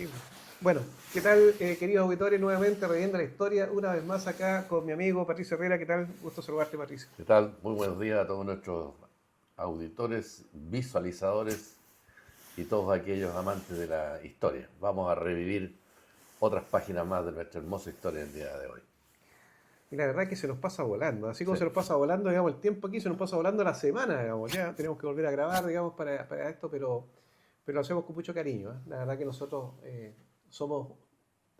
Sí. Bueno, ¿qué tal, queridos auditores? Nuevamente reviendo la historia, una vez más acá con mi amigo Patricio Herrera. ¿Qué tal? Gusto saludarte, Patricio. ¿Qué tal? Muy buenos días a todos nuestros auditores, visualizadores y todos aquellos amantes de la historia. Vamos a revivir otras páginas más de nuestra hermosa historia el día de hoy. Y la verdad es que se nos pasa volando. Así como Sí. se nos pasa volando, digamos, el tiempo aquí se nos pasa volando la semana, digamos. Ya tenemos que volver a grabar, digamos, para esto, pero lo hacemos con mucho cariño, ¿eh? La verdad que nosotros somos,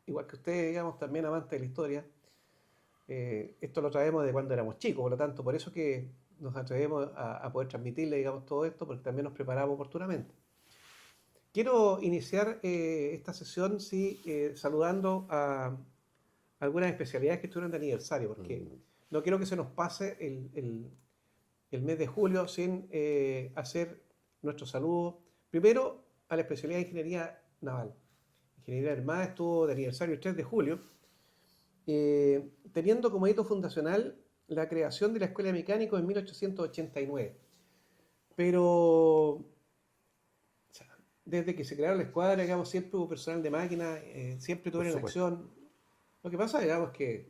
igual que ustedes, digamos, también amantes de la historia. Esto lo traemos de cuando éramos chicos, por lo tanto, por eso que nos atrevemos a poder transmitirle, digamos, todo esto, porque también nos preparamos oportunamente. Quiero iniciar esta sesión, sí, saludando a algunas especialidades que estuvieron de aniversario, porque no quiero que se nos pase el mes de julio sin hacer nuestro saludo. Primero, a la especialidad de Ingeniería Naval. Ingeniería Armada estuvo de aniversario el 3 de julio, teniendo como hito fundacional la creación de la Escuela de Mecánicos en 1889. Pero desde que se crearon la escuadra, digamos, siempre hubo personal de máquina, siempre Por tuvieron supuesto. acción. Lo que pasa, digamos, que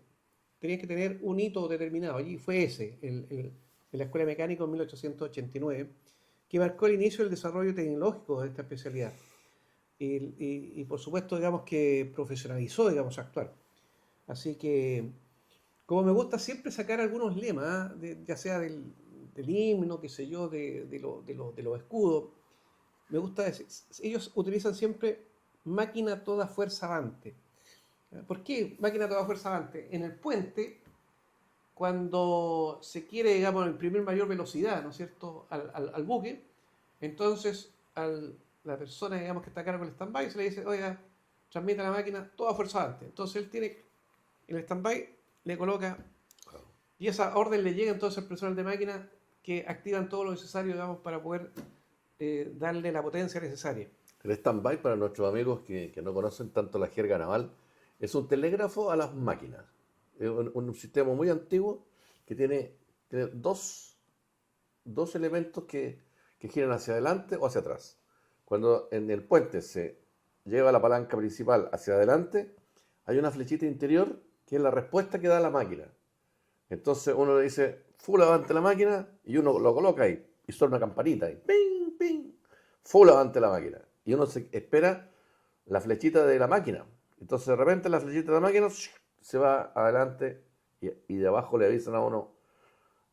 tenían que tener un hito determinado. Allí fue ese, en la Escuela de Mecánicos en 1889, que marcó el inicio del desarrollo tecnológico de esta especialidad. Y por supuesto, digamos, que profesionalizó, digamos, su actuar. Así que, como me gusta siempre sacar algunos lemas, ¿ah? Ya sea del himno, qué sé yo, de los escudos, me gusta decir, ellos utilizan siempre máquina toda fuerza avante. ¿Por qué máquina toda fuerza avante? En el puente, cuando se quiere, digamos, imprimir mayor velocidad, ¿no es cierto?, al buque, entonces la persona, digamos, que está a cargo del stand-by se le dice, oiga, transmite a la máquina toda fuerza avante. Entonces él tiene, en el stand-by, le coloca, y esa orden le llega entonces al personal de máquina que activan todo lo necesario, digamos, para poder darle la potencia necesaria. El stand-by, para nuestros amigos que no conocen tanto la jerga naval, es un telégrafo a las máquinas. Es un sistema muy antiguo que tiene dos elementos que giran hacia adelante o hacia atrás. Cuando en el puente se lleva la palanca principal hacia adelante, hay una flechita interior que es la respuesta que da la máquina. Entonces uno le dice full avante la máquina y uno lo coloca ahí y suena una campanita ahí, ping, ping, full avante la máquina. Y uno se espera la flechita de la máquina. Entonces de repente la flechita de la máquina se va adelante y de abajo le avisan a uno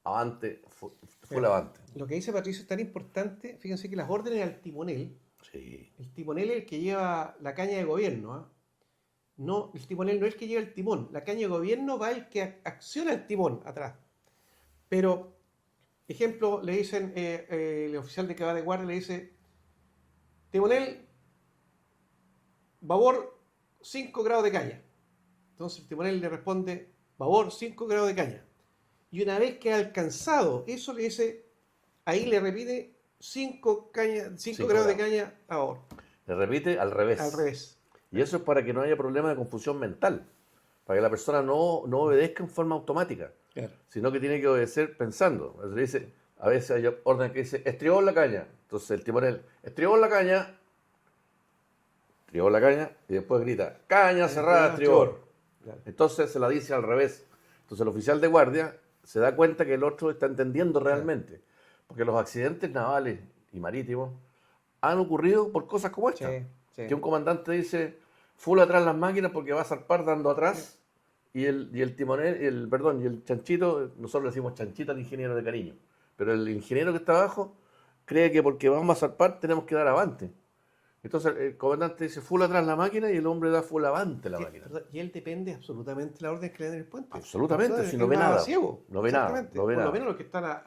avante, full Mira, avante. lo que dice Patricio es tan importante, fíjense que las órdenes al timonel, Sí, el timonel es el que lleva la caña de gobierno, ¿ah? No, el timonel no es el que lleva el timón, la caña de gobierno va el que acciona el timón atrás. Pero, ejemplo, le dicen, el oficial de que va de guardia le dice, timonel, babor 5 grados de caña. Entonces el timonel le responde, babor 5 grados de caña. Y una vez que ha alcanzado eso, le dice, ahí le repite 5 5 grados de grados. caña a babor, Le repite al al revés. revés. Y eso es para que no haya problema de confusión mental. Para que la persona no obedezca en forma automática, Claro. sino que tiene que obedecer pensando. Entonces le dice, a veces hay orden que dice, estribor la caña. Entonces el timonel, estribor la caña, y después grita, caña cerrada, estribor. Claro. Entonces se la dice al revés. Entonces el oficial de guardia se da cuenta que el otro está entendiendo Claro. realmente. Porque los accidentes navales y marítimos han ocurrido por cosas como esta. Sí, sí. Que un comandante dice, full atrás las máquinas porque va a zarpar dando atrás, y el timonel, y el chanchito, nosotros le decimos chanchito al ingeniero de cariño, pero el ingeniero que está abajo cree que porque vamos a zarpar tenemos que dar avante. Entonces el comandante dice full atrás la máquina y el hombre da full avante la máquina. Perdón, y él depende absolutamente de la orden que le den en el puente. Absolutamente, si no Él ve va a nada. ciego. No ve nada, Exactamente. no ve Por lo nada. menos los que están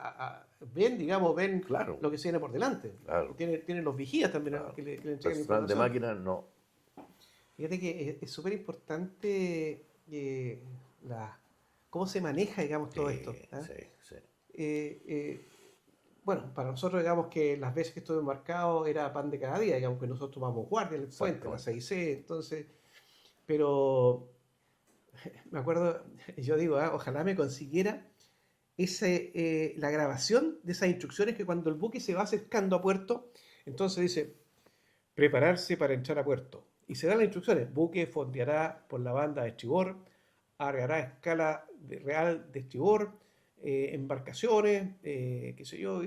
ven, digamos, ven Claro, lo que se viene por delante. claro, Tienen los vigías también, ¿no?, claro. que le entregan la Personal de información. máquina no. Fíjate que es súper importante la, cómo se maneja, digamos, todo esto. ¿Ah? Sí, sí. Eh, eh, bueno, para nosotros, digamos que las veces que estuve embarcado era pan de cada día, digamos que nosotros tomamos guardia en el puente, la Exactamente. 6C, entonces, pero me acuerdo, yo digo, ojalá me consiguiera la grabación de esas instrucciones que cuando el buque se va acercando a puerto, entonces dice, prepararse para entrar a puerto. Y se dan las instrucciones. Buque fondeará por la banda de estribor, arriará a escala real de estribor, embarcaciones, qué sé yo.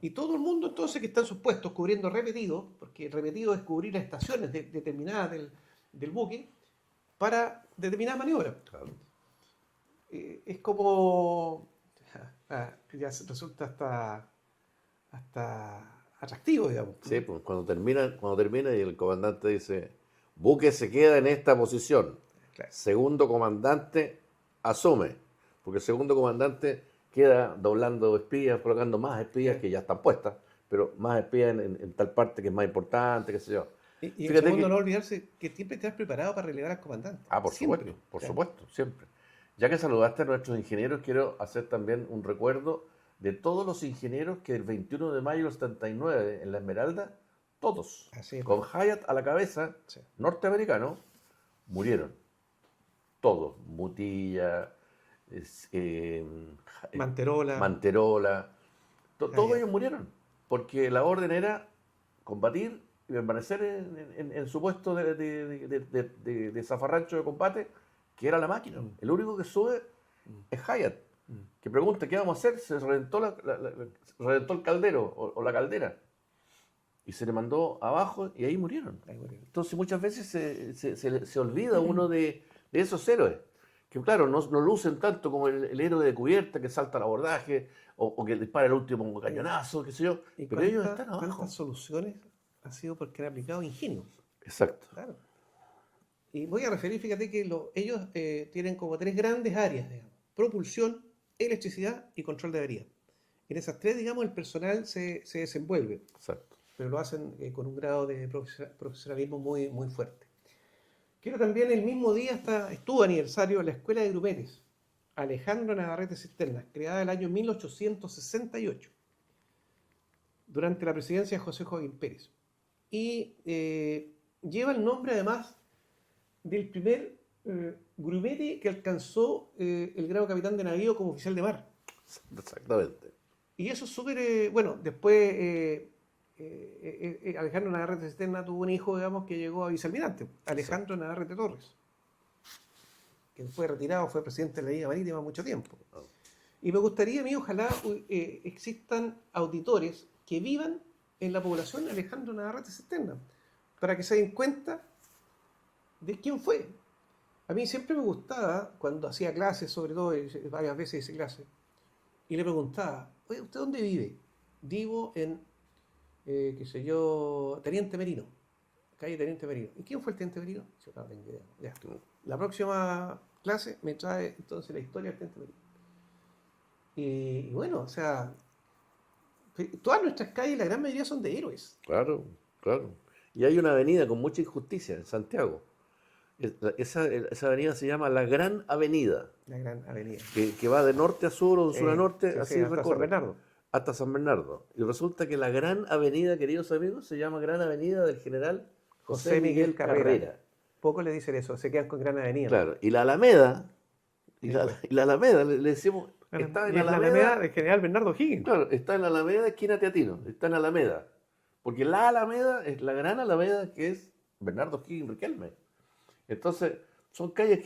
Y todo el mundo entonces que está en sus puestos cubriendo repetido, porque repetido es cubrir las estaciones determinadas del buque para determinadas maniobras. Claro. Es como... ya resulta hasta atractivo, digamos. Sí, pues cuando termina y el comandante dice, buque se queda en esta posición. Claro. Segundo comandante asume, porque el segundo comandante queda doblando espías, colocando más espías que ya están puestas, pero más espías en tal parte que es más importante, qué sé yo. Y el Fíjate segundo que, no olvidarse que siempre estás preparado para relevar al comandante. por Siempre. supuesto, por Claro. supuesto, siempre. Ya que saludaste a nuestros ingenieros, quiero hacer también un recuerdo de todos los ingenieros que el 21 de mayo del 79 en La Esmeralda, todos, Así es. con Hyatt a la cabeza, Sí. norteamericanos, murieron. Todos. Mutilla, es, Manterola. Manterola, todos ya. ellos murieron, porque la orden era combatir y permanecer en su puesto de zafarrancho de combate, que era la máquina. El único que sube es Hyatt, que pregunta qué vamos a hacer, se reventó, reventó el caldero o la caldera y se le mandó abajo y ahí murieron. Ahí murieron. Entonces muchas veces se olvida uno de esos héroes, que claro, no lucen tanto como el héroe de cubierta que salta al abordaje o que dispara el último cañonazo, qué sé yo, ¿Y pero ellos están abajo. cuántas soluciones ha sido porque han aplicado ingenio? Exacto. Claro. Y voy a referir, fíjate que ellos tienen como tres grandes áreas, digamos. Propulsión, electricidad y control de avería. En esas tres, digamos, el personal se desenvuelve, Exacto. pero lo hacen con un grado de profesionalismo muy, muy fuerte. Quiero también, el mismo día estuvo aniversario de la Escuela de Grumetes, Alejandro Navarrete Cisternas, creada el año 1868, durante la presidencia de José Joaquín Pérez. Y lleva el nombre, además, del primer grumete que alcanzó el grado capitán de navío como oficial de mar. Exactamente. Y eso es súper... bueno, después Alejandro Navarrete Cisterna tuvo un hijo, digamos, que llegó a vicealmirante, Alejandro Navarrete Torres, que fue retirado, fue presidente de la Liga Marítima mucho tiempo. Y me gustaría a mí, ojalá existan auditores que vivan en la población Alejandro Navarrete Cisterna, para que se den cuenta de quién fue. A mí siempre me gustaba, cuando hacía clases, sobre todo, varias veces hice clases, y le preguntaba, oye, ¿usted dónde vive? Vivo en, qué sé yo, Teniente Merino, calle Teniente Merino. ¿Y quién fue el Teniente Merino? Yo no tengo idea. Ya. La próxima clase me trae entonces la historia del Teniente Merino. Y bueno, o sea, todas nuestras calles, la gran mayoría son de héroes. Claro, claro. Y hay una avenida con mucha injusticia en Santiago. Esa avenida se llama la Gran Avenida, La gran avenida. que va de norte a sur o de sur a norte, Sí, así sí, hasta recorre. San Bernardo. Hasta San Bernardo. Y resulta que la Gran Avenida, queridos amigos, se llama Gran Avenida del General José Miguel Carrera. Poco le dicen eso, se quedan con Gran Avenida. Claro, y la Alameda, y la Alameda, le decimos, está en Y es la Alameda del General Bernardo Higgins. Claro, está en la Alameda esquina Teatino, está en Alameda. Porque la Alameda es la gran Alameda que es Bernardo Higgins Riquelme. Entonces, son calles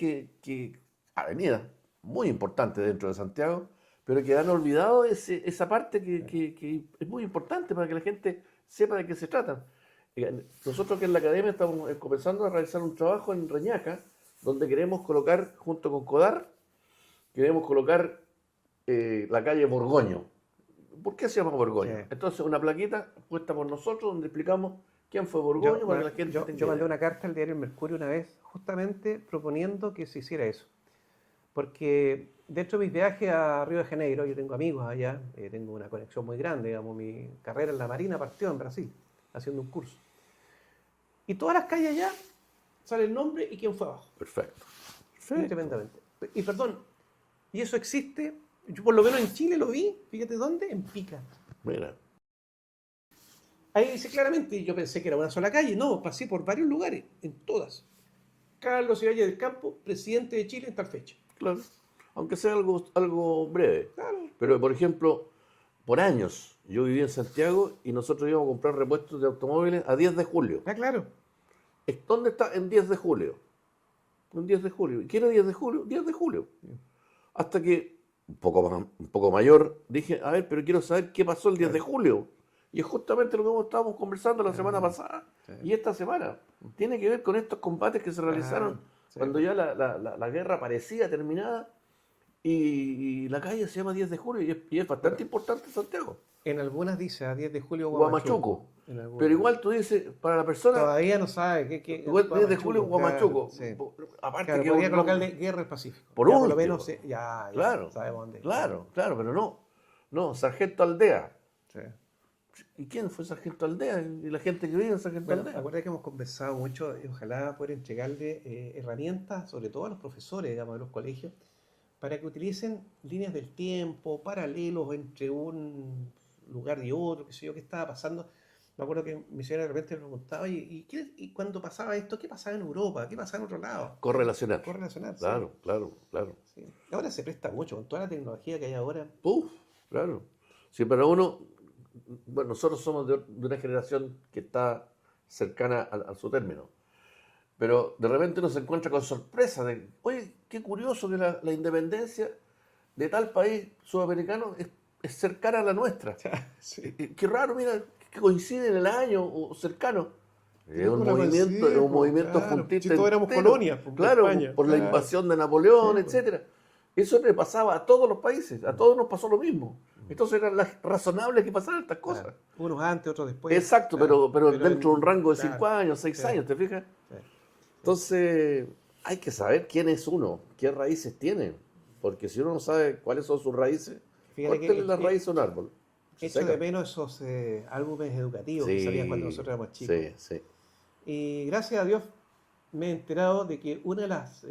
avenidas muy importantes dentro de Santiago, pero que han olvidado esa parte que es muy importante para que la gente sepa de qué se trata. Nosotros que en la academia estamos comenzando a realizar un trabajo en Reñaca, donde queremos colocar, junto con Codar, queremos colocar la calle Borgoño. ¿Por qué se llama Borgoño? Sí. Entonces, una plaquita puesta por nosotros donde explicamos quién fue Borgoño para que la gente tenga yo mandé idea. una carta al diario El Mercurio una vez, justamente proponiendo que se hiciera eso. Porque dentro de mis viajes a Río de Janeiro, yo tengo amigos allá, tengo una conexión muy grande, digamos, mi carrera en la Marina partió en Brasil, haciendo un curso. Y todas las calles allá sale el nombre y quién fue abajo. Perfecto. Tremendamente. Y perdón, y eso existe, yo por lo menos en Chile lo vi, fíjate dónde, en Pica. Mira, Ahí dice claramente, y yo pensé que era una sola calle, no, pasé por varios lugares, en todas. Carlos Ibañez del Campo, presidente de Chile en tal fecha. claro. Aunque sea algo breve. Claro. Pero, por ejemplo, por años yo viví en Santiago y nosotros íbamos a comprar repuestos de automóviles a 10 de julio. Ah, claro. ¿Dónde está? En 10 de julio. En 10 de julio. ¿Y qué era 10 de julio? 10 de julio. Hasta que, un poco mayor, dije, a ver, pero quiero saber qué pasó el 10 de julio. Y es justamente lo que estábamos conversando la semana pasada Sí. y esta semana. Tiene que ver con estos combates que se realizaron Sí. cuando ya la guerra parecía terminada y la calle se llama 10 de julio y es bastante importante Santiago. En algunas dice a 10 de julio Guamachuco. En algunas. Pero igual tú dices, para la persona, Todavía no sabe qué igual 10 de julio Guamachuco, Guamachuco. claro, sí. Aparte Claro, que podría un colocarle nombre- Guerra del Pacífico. Por Ya, por último. lo menos ya Claro, sabemos dónde. claro, pero no, Sargento Aldea. Sí. ¿Y quién fue Sargento Aldea? ¿Y la gente que vive en Sargento Bueno, Aldea? acuérdate que hemos conversado mucho y ojalá poder entregarle herramientas, sobre todo a los profesores, digamos, de los colegios, para que utilicen líneas del tiempo, paralelos entre un lugar y otro, qué sé yo, qué estaba pasando. Me acuerdo que mi señora de repente me preguntaba, ¿y cuando pasaba esto, qué pasaba en Europa? ¿Qué pasaba en otro lado? Correlacionar. Correlacionar, sí. Claro. Sí. Ahora se presta mucho, con toda la tecnología que hay ahora. Uf, claro. Sí, pero uno, bueno, nosotros somos de una generación que está cercana a su término. Pero de repente uno se encuentra con sorpresa de, oye, qué curioso que la independencia de tal país sudamericano es cercana a la nuestra. Sí. Qué raro, mira, que coincide en el año o cercano. Es un Una movimiento, sí, es un movimiento claro, juntista si todos éramos entero. colonias, pues, de Claro, España, por la claro. invasión de Napoleón, Sí, pues. etcétera. Eso le pasaba a todos los países, a todos nos pasó lo mismo. Entonces era razonable que pasaran estas cosas. Claro. Unos antes, otros después. Exacto, claro. pero dentro de un rango de claro, 5 años, 6 sí, años, ¿te fijas? sí. Entonces, hay que saber quién es uno, qué raíces tiene. Porque si uno no sabe cuáles son sus raíces, Fíjate córtele que las raíces a un árbol. Se echo seca. de menos esos álbumes educativos que salían cuando nosotros éramos chicos. Sí. Y gracias a Dios me he enterado de que una de las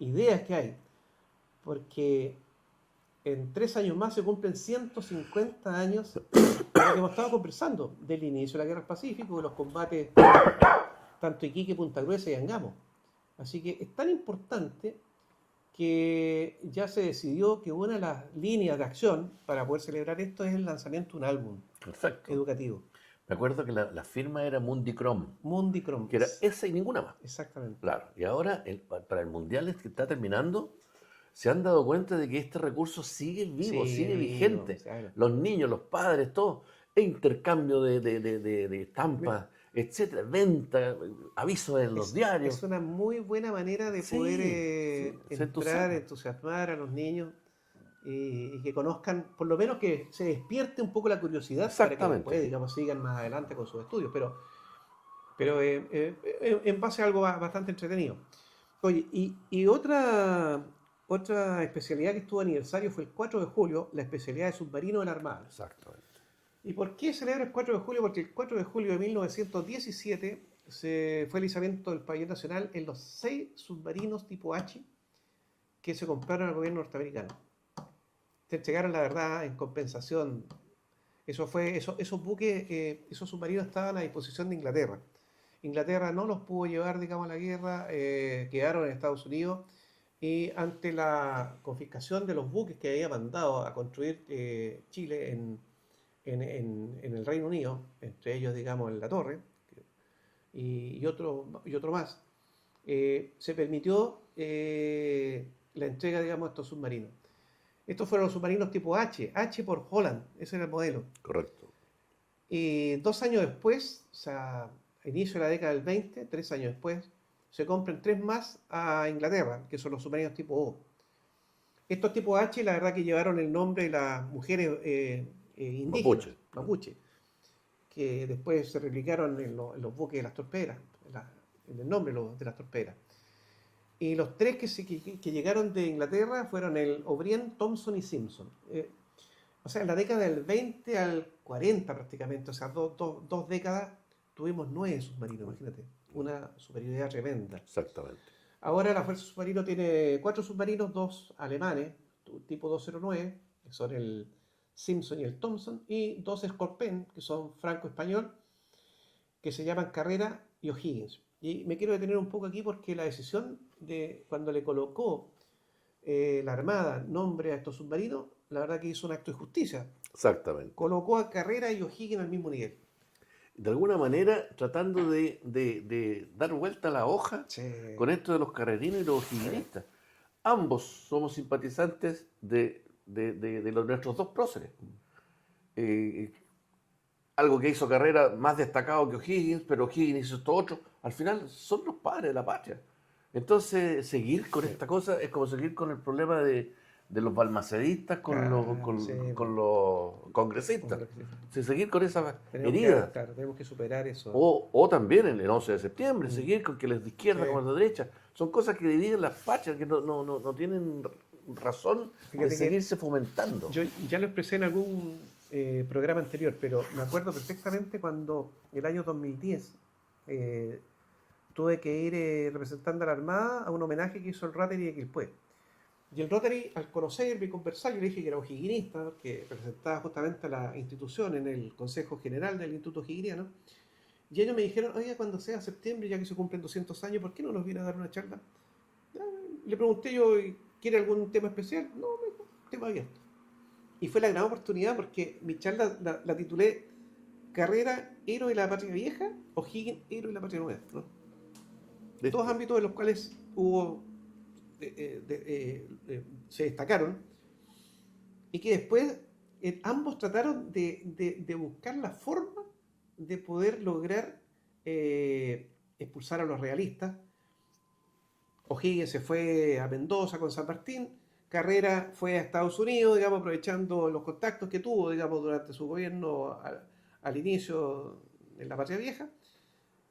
ideas que hay, porque en 3 años más se cumplen 150 años de lo que hemos estado conversando, del inicio de la Guerra del Pacífico, de los combates tanto Iquique, Punta Gruesa y Angamo. Así que es tan importante que ya se decidió que una de las líneas de acción para poder celebrar esto es el lanzamiento de un álbum Perfecto. educativo, Me acuerdo que la firma era Mundicrom, Mundi Crom. que era esa y ninguna más. Exactamente. Claro, y ahora para el Mundial que está terminando, se han dado cuenta de que este recurso sigue vivo, sigue vigente. Claro. Los niños, los padres, todos, e intercambio de estampas, etcétera, venta, avisos en los diarios. Es una muy buena manera de Sí, poder sí, se entrar, entusiasma. entusiasmar a los niños y que conozcan, por lo menos que se despierte un poco la curiosidad para que Exactamente. después, digamos, sigan más adelante con sus estudios, pero en base a algo bastante entretenido. Oye, y otra especialidad que estuvo de aniversario fue el 4 de julio, la especialidad de submarino de la Armada. Exactamente. ¿Y por qué celebra el 4 de julio? Porque el 4 de julio de 1917 fue el izamiento del pabellón nacional en los 6 submarinos tipo H que se compraron al gobierno norteamericano. Se entregaron, la verdad, en compensación. Esos buques, esos submarinos estaban a disposición de Inglaterra. Inglaterra no los pudo llevar, digamos, a la guerra, quedaron en Estados Unidos y ante la confiscación de los buques que había mandado a construir Chile en el Reino Unido, entre ellos, digamos, en La Torre y otro más, se permitió la entrega, digamos, de estos submarinos. Estos fueron los submarinos tipo H por Holland, ese era el modelo. Correcto. Y 2 años después, o sea, a inicio de la década del 20, 3 años después, se compran 3 más a Inglaterra, que son los submarinos tipo O. Estos tipo H, la verdad que llevaron el nombre de las mujeres indígenas, mapuche, que después se replicaron en los buques de las torpederas, en el nombre de las torpederas. Y los 3 que llegaron de Inglaterra fueron el O'Brien, Thompson y Simpson. O sea, en la década del 20 al 40 prácticamente, o sea, dos décadas, tuvimos 9 submarinos, imagínate, una superioridad tremenda. Exactamente. Ahora la Fuerza Submarino tiene 4 submarinos, 2 alemanes, tipo 209, que son el Simpson y el Thompson, y 2 Scorpion, que son franco-español, que se llaman Carrera y O'Higgins. Y me quiero detener un poco aquí porque la decisión de cuando le colocó la Armada nombre a estos submarinos, la verdad que hizo un acto de justicia. Exactamente. Colocó a Carrera y O'Higgins al mismo nivel. de alguna manera tratando de dar vuelta a la hoja Sí. con esto de los carrerinos y los o'higginistas. Ambos somos simpatizantes de nuestros dos próceres. Eh, Algo que hizo Carrera más destacado que O'Higgins, pero O'Higgins hizo esto otro. Al final son los padres de la patria. Entonces, seguir con esta cosa es como seguir con el problema de los balmacedistas con los congresistas. Sí, seguir con esa herida. Tenemos que superar eso. O también en el 11 de septiembre, seguir con que los de izquierda como los de derecha. Son cosas que dividen las patrias, que no tienen razón de seguirse fomentando. Yo ya lo expresé en algún programa anterior, pero me acuerdo perfectamente cuando el año 2010 tuve que ir representando a la Armada a un homenaje que hizo el Rotary de Quilpué. Y el Rotary, al conocerme y conversar, yo le dije que era o'higuinista, que representaba justamente a la institución en el Consejo General del Instituto O'Higginiano. Y ellos me dijeron, oiga, cuando sea septiembre, ya que se cumplen 200 años, ¿por qué no nos viene a dar una charla? Le pregunté yo, ¿quiere algún tema especial? No, me dijo, tema abierto. Y fue la gran oportunidad porque mi charla la titulé Carrera, héroe de la patria vieja, O'Higgins, héroe de la patria nueva, ¿no? Dos ámbitos en los cuales hubo se destacaron y que después ambos trataron de buscar la forma de poder lograr expulsar a los realistas. O'Higgins se fue a Mendoza con San Martín, Carrera fue a Estados Unidos, digamos, aprovechando los contactos que tuvo, digamos, durante su gobierno al inicio de la Patria Vieja,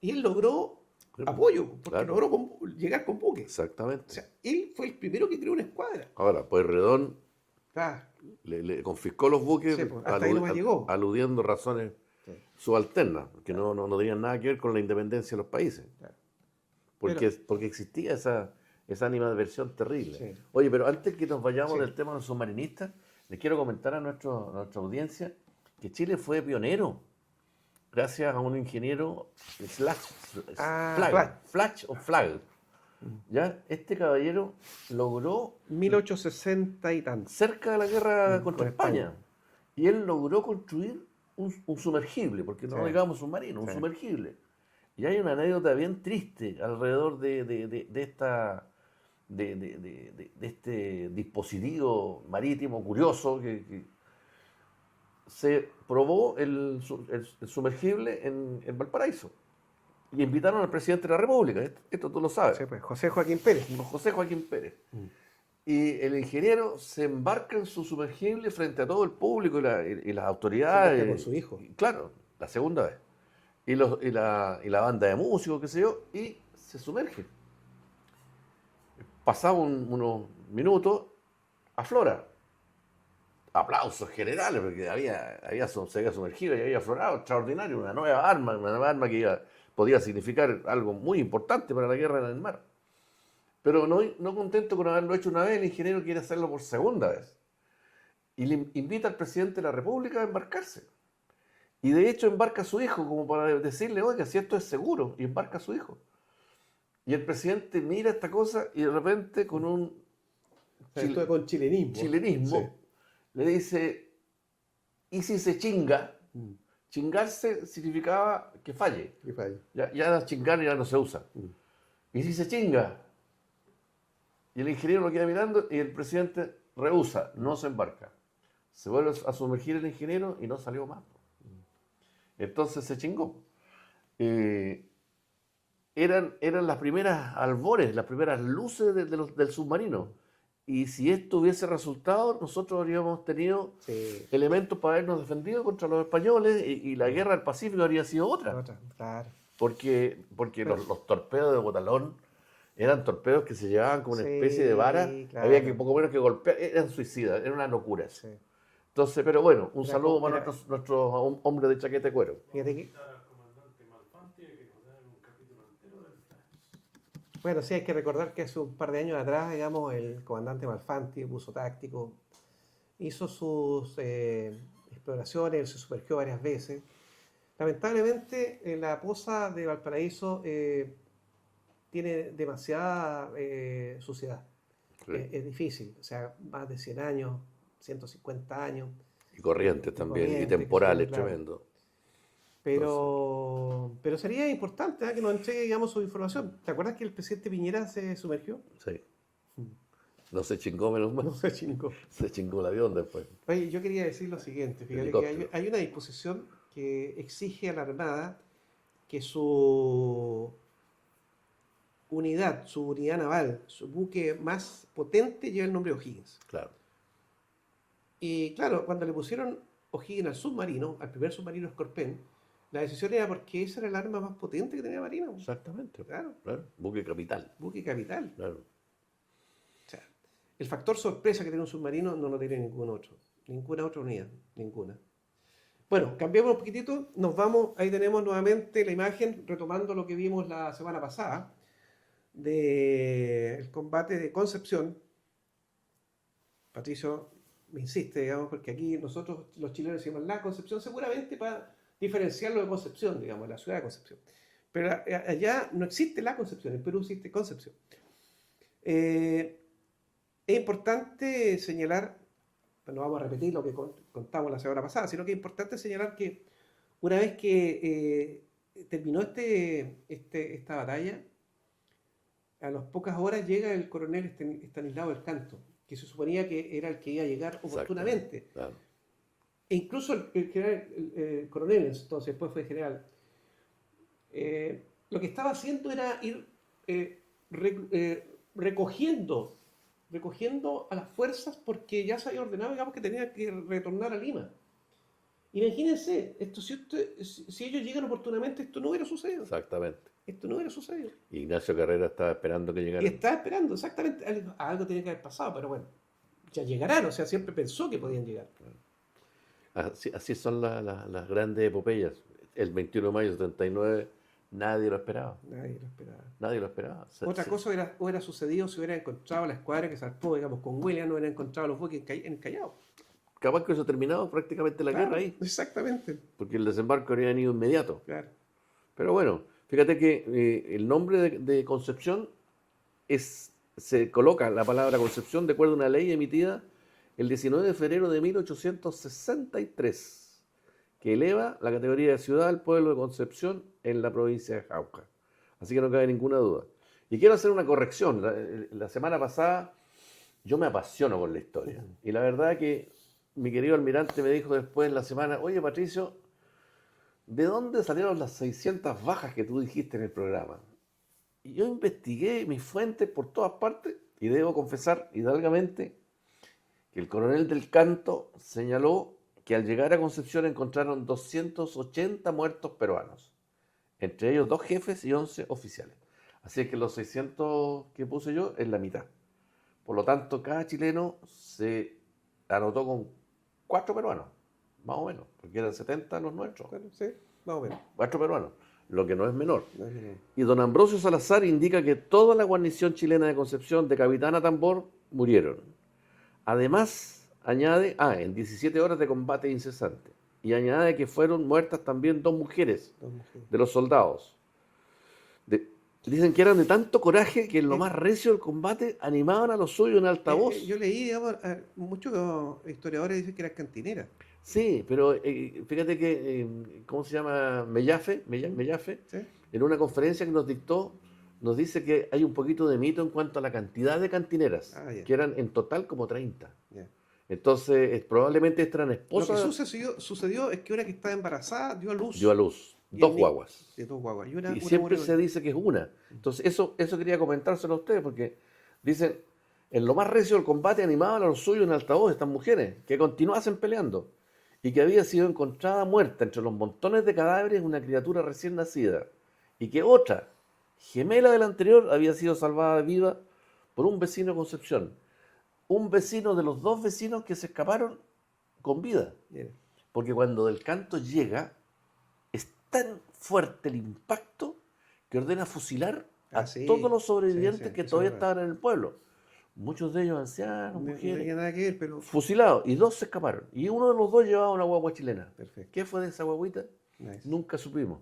y él logró apoyo, porque logró llegar con buques. Exactamente. O sea, él fue el primero que creó una escuadra. Ahora, Pueyrredón le confiscó los buques, sí, pues, hasta ahí nomás llegó, aludiendo razones subalternas, que no tenían nada que ver con la independencia de los países. Claro. Porque existía esa animadversión terrible. Sí. Oye, pero antes que nos vayamos del tema de los submarinistas, les quiero comentar a nuestra audiencia que Chile fue pionero gracias a un ingeniero Flag. ¿Ya? Este caballero logró 1860 y tanto, cerca de la guerra contra España. Y él logró construir un sumergible, porque no digamos submarino, un sumergible. Y hay una anécdota bien triste alrededor de este dispositivo marítimo curioso que se probó el sumergible en Valparaíso. Y invitaron al presidente de la República, esto tú lo sabes. Sí, pues, José Joaquín Pérez. José Joaquín Pérez. Y el ingeniero se embarca en su sumergible frente a todo el público y las autoridades. Con su hijo. Claro, la segunda vez. Y la banda de músicos, qué sé yo, y se sumerge. Pasados unos minutos, aflora. Aplausos generales, porque se había sumergido y había aflorado, extraordinario, una nueva arma que podía significar algo muy importante para la guerra en el mar. Pero no contento con haberlo hecho una vez, el ingeniero quiere hacerlo por segunda vez. Y le invita al presidente de la República a embarcarse. Y de hecho embarca a su hijo, como para decirle, oiga, si esto es seguro, y embarca a su hijo. Y el presidente mira esta cosa y de repente con un chilenismo le dice, ¿y si se chinga? Chingarse significaba que falle. Ya chingar ya no se usa. ¿Y si se chinga? Y el ingeniero lo queda mirando y el presidente rehúsa, no se embarca. Se vuelve a sumergir el ingeniero y no salió más. Entonces se chingó. Eran las primeras albores, las primeras luces del submarino. Y si esto hubiese resultado, nosotros habríamos tenido elementos para habernos defendido contra los españoles y la guerra del Pacífico habría sido otra. Claro. Porque los torpedos de Botalón eran torpedos que se llevaban como una especie de vara. Claro. Había que poco menos que golpear. Eran suicidas, era una locura. Sí. Entonces, pero bueno, un saludo para nuestros hombres de chaqueta de cuero. Fíjate que... Bueno, sí, hay que recordar que hace un par de años atrás, digamos, el comandante Malfanti, buzo táctico, hizo sus exploraciones, se sumergió varias veces. Lamentablemente, la poza de Valparaíso tiene demasiada suciedad. Sí. Es difícil, o sea, más de 100 años, 150 años. Y corrientes también, y temporales, tremendo. Pero sería importante, ¿eh?, que nos entregue, digamos, su información. ¿Te acuerdas que el presidente Piñera se sumergió? Sí. No se chingó menos mal. No se chingó. Se chingó el avión después. Oye, yo quería decir lo siguiente, El fíjate que helicóptero. hay una disposición que exige a la Armada que su unidad naval, su buque más potente lleve el nombre de O'Higgins. Claro. Y claro, cuando le pusieron O'Higgins al submarino, al primer submarino Scorpion, la decisión era porque esa era el arma más potente que tenía la Marina. Exactamente. Claro, Claro. Buque capital. buque capital. Claro. O sea, el factor sorpresa que tiene un submarino no lo tiene ninguna otra unidad, ninguna. Bueno, cambiamos un poquitito, nos vamos, ahí tenemos nuevamente la imagen, retomando lo que vimos la semana pasada, del combate de Concepción. Patricio me insiste, digamos, porque aquí nosotros los chilenos decimos la Concepción, seguramente para diferenciarlo de Concepción, digamos, la ciudad de Concepción. Pero allá no existe la Concepción, en Perú existe Concepción. Es importante señalar, no vamos a repetir lo que contamos la semana pasada, sino que es importante señalar que una vez que terminó esta batalla, a las pocas horas llega el coronel Estanislao del Canto, que se suponía que era el que iba a llegar oportunamente. Claro. E incluso el coronel, entonces después fue general, lo que estaba haciendo era ir recogiendo a las fuerzas porque ya se había ordenado, digamos, que tenía que retornar a Lima. Imagínense, si ellos llegan oportunamente, esto no hubiera sucedido. Exactamente. Esto no hubiera sucedido. Ignacio Carrera estaba esperando que llegara. Y estaba esperando, exactamente. Algo tenía que haber pasado, pero bueno, ya llegarán, o sea, siempre pensó que podían llegar. Así son las grandes epopeyas. El 21 de mayo de 79 nadie lo esperaba. Nadie lo esperaba. Nadie lo esperaba. Otra cosa hubiera sucedido si hubiera encontrado la escuadra que zarpó, digamos, con William, no hubiera encontrado los buques en el Callao. Capaz que eso terminado prácticamente la guerra ahí. Exactamente. Porque el desembarco habría ido inmediato. Claro. Pero bueno, fíjate que el nombre de Concepción se coloca la palabra Concepción de acuerdo a una ley emitida el 19 de febrero de 1863, que eleva la categoría de ciudad al pueblo de Concepción en la provincia de Jauja. Así que no cabe ninguna duda. Y quiero hacer una corrección. La semana pasada yo me apasiono con la historia. Y la verdad que mi querido almirante me dijo después en la semana, oye Patricio, ¿de dónde salieron las 600 bajas que tú dijiste en el programa? Y yo investigué mis fuentes por todas partes y debo confesar hidalgamente que el coronel del Canto señaló que al llegar a Concepción encontraron 280 muertos peruanos, entre ellos 2 jefes y 11 oficiales. Así es que los 600 que puse yo es la mitad. Por lo tanto, cada chileno se anotó con 4 peruanos, más o menos, porque eran 70 los nuestros. Bueno, sí, más o menos. 4 peruanos, lo que no es menor. No es menor. Y don Ambrosio Salazar indica que toda la guarnición chilena de Concepción, de capitán a tambor, murieron. Además, añade, en 17 horas de combate incesante. Y añade que fueron muertas también 2 mujeres de los soldados. Dicen que eran de tanto coraje que en lo más recio del combate animaban a los suyos en altavoz. Yo leí, digamos, muchos historiadores dicen que eran cantineras. Sí, pero fíjate que, ¿cómo se llama? Mellafe, ¿Sí? en una conferencia que nos dictó, nos dice que hay un poquito de mito en cuanto a la cantidad de cantineras, Ya. que eran en total como 30. Ya. Entonces, probablemente estas eran Lo esposas. que sucedió es que una que estaba embarazada dio a luz. Dio a luz Y 2 el guaguas. de 2 guaguas. Y Siempre murió. se dice que es una. Entonces, eso quería comentárselo a ustedes, porque dicen, en lo más recio del combate animaban a los suyos en altavoz estas mujeres, que continuasen peleando, y que había sido encontrada muerta entre los montones de cadáveres una criatura recién nacida, y que otra, gemela de la anterior, había sido salvada viva por un vecino de Concepción. Un vecino de los 2 vecinos que se escaparon con vida. Mira. Porque cuando Del Canto llega, es tan fuerte el impacto que ordena fusilar a Sí. todos los sobrevivientes Sí, que eso todavía es verdad. estaban en el pueblo. Muchos de ellos ancianos, No mujeres, tenía nada que ver, pero. fusilados. Y 2 se escaparon. Y uno de los 2 llevaba una guagua chilena. Perfecto. ¿Qué fue de esa guaguita? Nice. Nunca supimos.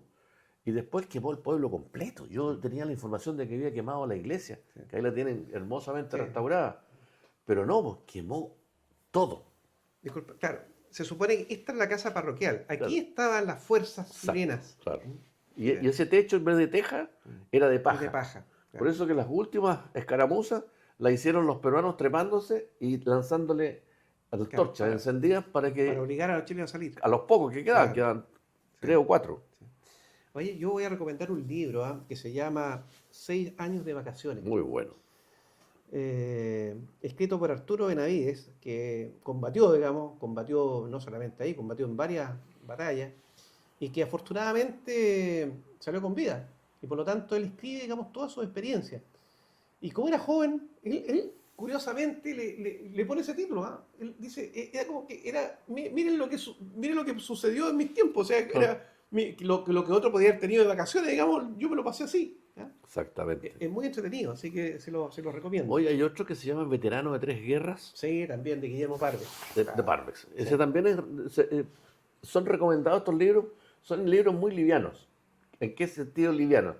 Y después quemó el pueblo completo. Yo tenía la información de que había quemado la iglesia, que ahí la tienen hermosamente Sí. restaurada. Pero no, pues quemó todo. Disculpa, claro, se supone que esta es la casa parroquial. Aquí Claro. estaban las fuerzas Exacto, chilenas. claro. Sí. Y ese techo, en vez de teja, era de Es paja. de paja. Por Claro. eso que las últimas escaramuzas las hicieron los peruanos trepándose y lanzándole antorchas para- encendidas para Para que obligar a los chilenos a salir. a los pocos que quedaban, Claro. quedan Sí. 3 o 4. Oye, yo voy a recomendar un libro que se llama 6 años de vacaciones. Muy bueno. Escrito por Arturo Benavides, que combatió no solamente ahí, combatió en varias batallas y que afortunadamente salió con vida. Y por lo tanto él escribe, digamos, toda su experiencia. Y como era joven, él curiosamente le pone ese título. Él dice, era como que era, miren miren lo que sucedió en mis tiempos, o sea, era lo que otro podía haber tenido de vacaciones, digamos, yo me lo pasé así. ¿Ya? Exactamente. Es muy entretenido, así que se lo recomiendo. Hoy hay otro que se llama Veterano de 3 Guerras Sí, también de Guillermo Pardo. de Parvex. Ese también son recomendados estos libros. Son libros muy livianos. ¿En qué sentido livianos?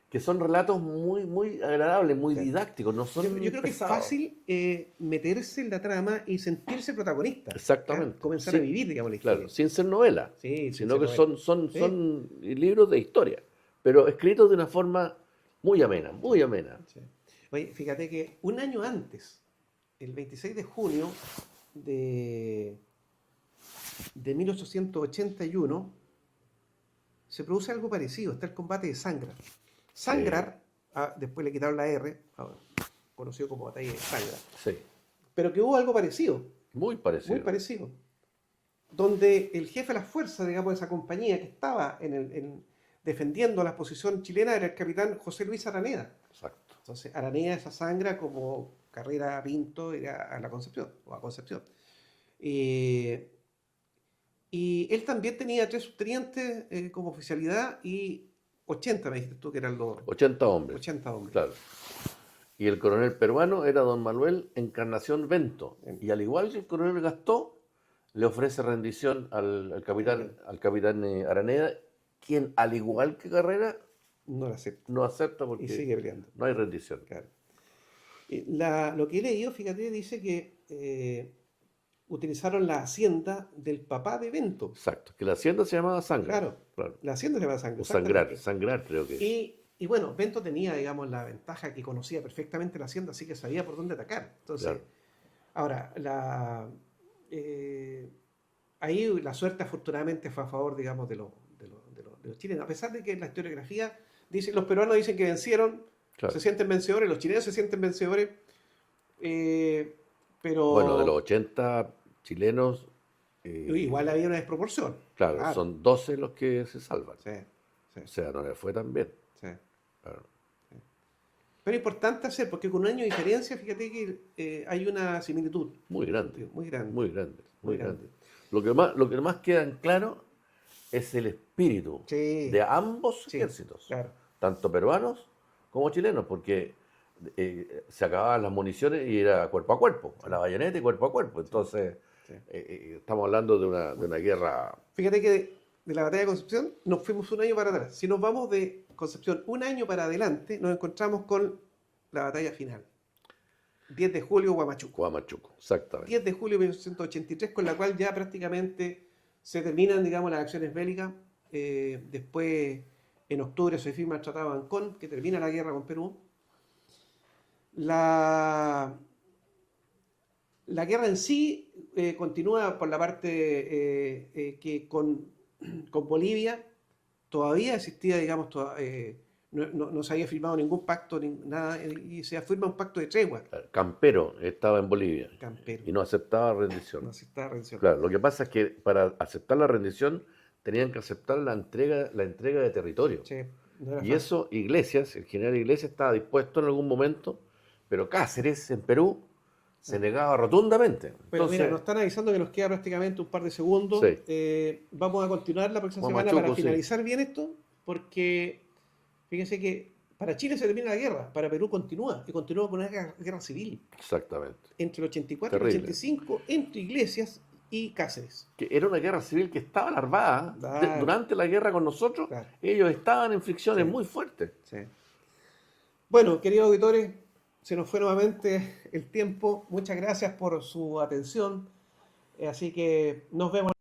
Que son relatos muy, muy agradables, muy Sí. didácticos. No son Yo creo que es pesados. fácil meterse en la trama y sentirse protagonista. Exactamente. Comenzar Sí. a vivir, digamos, la historia. Claro, sin ser novela, Sí, sin sino ser que novela. son Sí. libros de historia, pero escritos de una forma muy amena, muy amena. Sí. Oye, fíjate que un año antes, el 26 de junio de 1881, se produce algo parecido. Está el combate de Sangrar. Sangrar, después le quitaron la R, conocido como batalla de Sangrar. Sí, Pero que hubo algo parecido, muy parecido. muy parecido, donde el jefe de las fuerzas, digamos, de esa compañía que estaba defendiendo la posición chilena era el capitán José Luis Araneda. Exacto. Entonces, Araneda esa sangra como Carrera Pinto era a la Concepción, o a Concepción. Y él también tenía 3 subtenientes como oficialidad y 80, me dijiste tú, que eran los 80 hombres. 80 hombres. Claro. Y el coronel peruano era don Manuel Encarnación Bento. Y al igual que el coronel Gastó, le ofrece rendición al capitán Araneda, quien, al igual que Carrera, No lo acepta. no acepta Y porque sigue peleando. no hay rendición. Claro. Lo que he leído, fíjate, dice que utilizaron la hacienda del papá de Bento. Exacto. Que la hacienda se llamaba Sangrar. Claro. La hacienda se llama Sangre. O Sangrar, exactamente. Sangrar creo que. Y bueno, Bento tenía, digamos, la ventaja que conocía perfectamente la hacienda, así que sabía por dónde atacar. Entonces, Claro. ahora, ahí la suerte afortunadamente fue a favor, digamos, de los chilenos. A pesar de que en la historiografía dice, los peruanos dicen que vencieron, Claro. se sienten vencedores, los chilenos se sienten vencedores, pero Bueno, de los 80 chilenos, igual había una desproporción. claro, son 12 los que se salvan. Sí, sí, O sea, no le fue tan bien. sí. Claro. Pero es importante hacer, porque con un año de diferencia, fíjate que hay una similitud Muy grande. muy grande. Muy grande. Muy Muy grande. grande. Lo que más queda en claro es el espíritu Sí. de ambos Sí, ejércitos, claro. tanto peruanos como chilenos, porque se acababan las municiones y era cuerpo a cuerpo, a la bayoneta y cuerpo a cuerpo. Entonces, Sí. estamos hablando de una guerra. Fíjate que de la batalla de Concepción nos fuimos un año para atrás. Si nos vamos de Concepción un año para adelante, nos encontramos con la batalla final. 10 de julio, Huamachuco. Huamachuco, exactamente. 10 de julio de 1983, con la cual ya prácticamente se terminan, digamos, las acciones bélicas. Después, en octubre, se firma el Tratado de Ancón, que termina la guerra con Perú. La guerra en sí continúa por la parte que con Bolivia todavía existía, digamos, no se había firmado ningún pacto, nada, y se firma un pacto de tregua. Campero estaba en Bolivia Campero. y no aceptaba rendición. No aceptaba rendición. Claro, lo que pasa es que para aceptar la rendición tenían que aceptar la entrega de territorio. Sí, no era Y fácil. eso, Iglesias, el general Iglesias estaba dispuesto en algún momento, pero Cáceres, en Perú, se negaba rotundamente. Pero Entonces, mira, nos están avisando que nos queda prácticamente un par de segundos. Sí. Vamos a continuar la próxima semana Huamachuco, para sí. finalizar bien esto, porque fíjense que para Chile se termina la guerra, para Perú continúa, y continúa con una guerra civil exactamente. entre el 84 y el Terrible. 85, entre Iglesias y Cáceres. Que era una guerra civil que estaba larvada. Claro. Durante la guerra con nosotros, Claro. ellos estaban en fricciones Sí. muy fuertes. Sí. Bueno, queridos auditores, se nos fue nuevamente el tiempo. Muchas gracias por su atención. Así que nos vemos.